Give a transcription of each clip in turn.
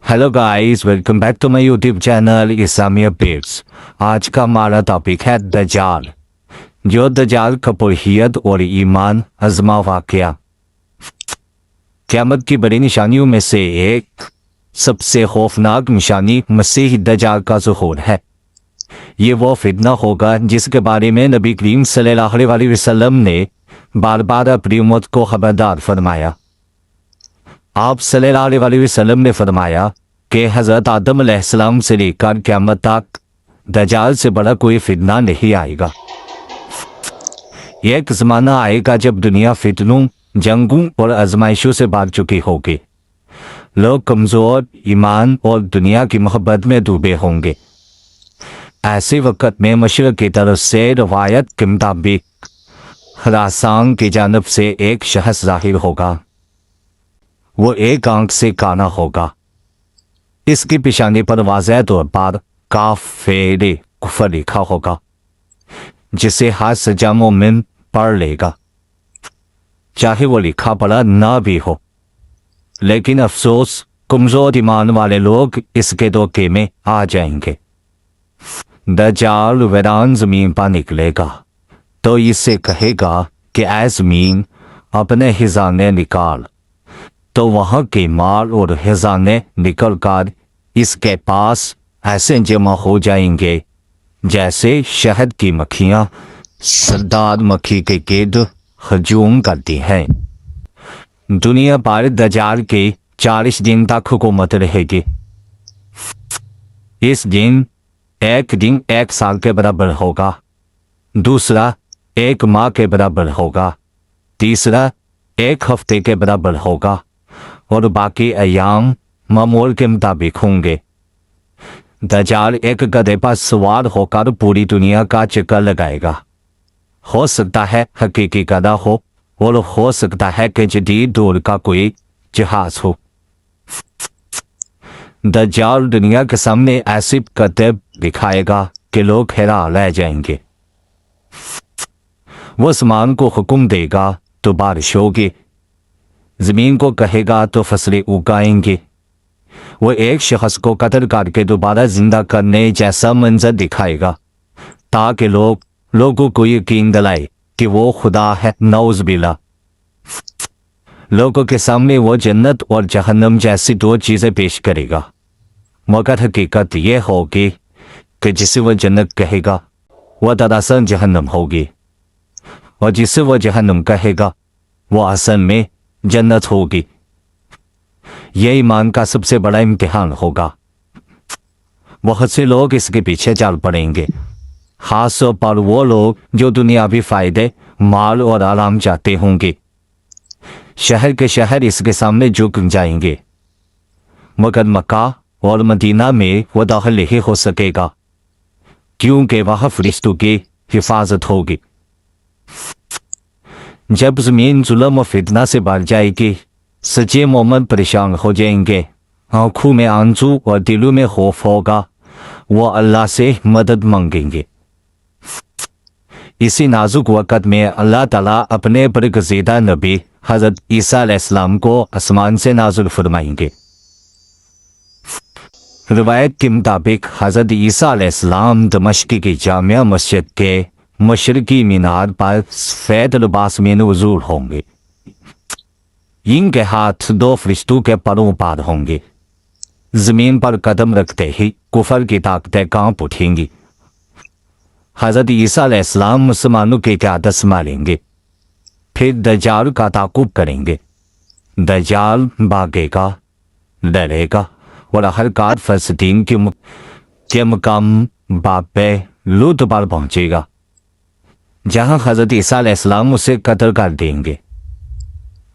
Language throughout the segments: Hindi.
Hello guys, welcome back to my YouTube channel इस्लामी अपडेट्स। आज का हमारा टॉपिक है दज्जाल। जो दज्जाल का पुरहियत और ईमान अजमा वाकया। क़यामत की बड़ी निशानियों में से एक सबसे खौफनाक निशानी मसीह दज्जाल का ज़ुहूर है। ये वो फितना होगा जिसके बारे में नबी करीम सल्लल्लाहु अलैहि वसल्लम ने बार बार अपनी उम्मत को खबरदार फरमाया। आप सल्लल्लाहु अलैहि वसल्लम ने फरमाया कि हज़रत आदम अलैहिस्सलाम से लेकर क़यामत तक दज्जाल से बड़ा कोई फितना नहीं आएगा। एक ज़माना आएगा जब दुनिया फितनों, जंगों और आजमाइशों से भाग चुकी होगी। लोग कमज़ोर, ईमान और दुनिया की मोहब्बत में डूबे होंगे। ऐसे वक़्त में मशरिक़ की तरफ से रवायत के मुताबिक खुरासान की जानब से एक शख्स ज़ाहिर होगा। वो एक आंख से काना होगा। इसकी पेशानी पर वाज़ेह तौर पर काफ़िर कुफर लिखा होगा, जिसे हर सच्चा मोमिन पढ़ लेगा, चाहे वो लिखा पढ़ा ना भी हो। लेकिन अफसोस, कमज़ोर ईमान वाले लोग इसके धोखे में आ जाएंगे। दज्जाल वैरान ज़मीन पर निकलेगा तो इससे कहेगा कि ऐ ज़मीन अपने खजाने निकाल, तो वहाँ के माल और खजाने निकल कर इसके पास ऐसे जमा हो जाएंगे जैसे शहद की मक्खियाँ सरदार मक्खी के गिर्द हजूम करती हैं। दुनिया पर दज्जाल के 40 दिन तक हुकूमत रहेगी। इस दिन एक साल के बराबर होगा, दूसरा 1 माह के बराबर होगा, तीसरा 1 हफ्ते के बराबर होगा और बाकी अयाम मामूल के मुताबिक होंगे। दज्जाल एक गधे पर सवार होकर पूरी दुनिया का चक्कर लगाएगा। हो सकता है हकीकी गधा हो और हो सकता है कि जदीद दौर का कोई जहाज हो। दज्जाल दुनिया के सामने ऐसी करतब दिखाएगा कि लोग हैरान रह जाएंगे। वो आसमान को हुक्म देगा तो बारिश होगी, ज़मीन को कहेगा तो फसलें उगाएंगे। वो एक शख्स को कत्ल करके दोबारा जिंदा करने जैसा मंजर दिखाएगा ताकि लोगों को यकीन दिलाए कि वो खुदा है। नौज़ बिल्लाह। लोगों के सामने वो जन्नत और जहन्नम जैसी 2 चीज़ें पेश करेगा, मगर हकीकत ये होगी कि जिसे वह जन्नत कहेगा वह दरअसल जहन्नम होगी, और जिसे वह जहन्नम कहेगा वह असल में जन्नत होगी। यह ईमान का सबसे बड़ा इम्तिहान होगा। बहुत से लोग इसके पीछे चल पड़ेंगे, खास तौर पर वो लोग जो दुनियावी फायदे, माल और आराम चाहते होंगे। शहर के शहर इसके सामने झुक जाएंगे, मगर मक्का और मदीना में वह दाखिल नहीं हो सकेगा, क्योंकि वहाँ फरिश्तों की हिफाजत होगी। जब ज़मीन जुल्म और फितना से भर जाएगी, सच्चे मोमिन परेशान हो जाएंगे, आंखों में आंसू और दिलों में खौफ होगा। वो अल्लाह से मदद मांगेंगे। इसी नाजुक वक़्त में अल्लाह ताला अपने बरगज़ीदा नबी हज़रत ईसा अलैहिस्सलाम को आसमान से नाज़िल फरमाएंगे। रिवायत के मुताबिक हज़रत ईसा अलैहिस्सलाम दमिश्क की जामिया मस्जिद के मशरिकी मीनार पर सफ़ेद लिबास में नज़ूर होंगे। इनके हाथ 2 फरिश्तों के परों पर होंगे। ज़मीन पर कदम रखते ही कुफर की ताकतें कांप उठेंगी। हज़रत ईसा अलैहिस्सलाम मुसलमानों की क़यादत संभालेंगे, फिर दज्जाल का ताक़ुब करेंगे। दज्जाल भागेगा, डरेगा और आखिरकार फ़लस्तीन के मकाम बाबे लूत पर पहुँचेगा, जहाँ हज़रत ईसा अलैहिस्सलाम उसे कत्ल कर देंगे।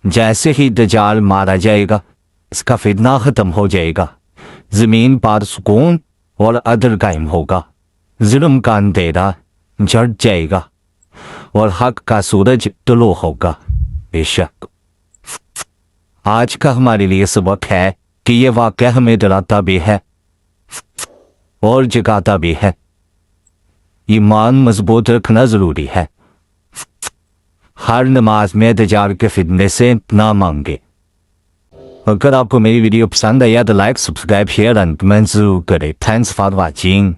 जैसे ही दज्जाल मारा जाएगा, इसका फितना ख़त्म हो जाएगा, ज़मीन पर सुकून और अदल कायम होगा, जुल्म का अंधेरा झड़ जाएगा और हक का सूरज तुलू होगा। बेशक आज का हमारे लिए सबक है कि यह वाक़या हमें डराता भी है और जगाता भी है। ईमान मजबूत रखना ज़रूरी है। हर नमाज में दज्जाल के फितने से ना मांगे। अगर आपको मेरी वीडियो पसंद आया तो like subscribe share and comment जरूर करें। Thanks for watching.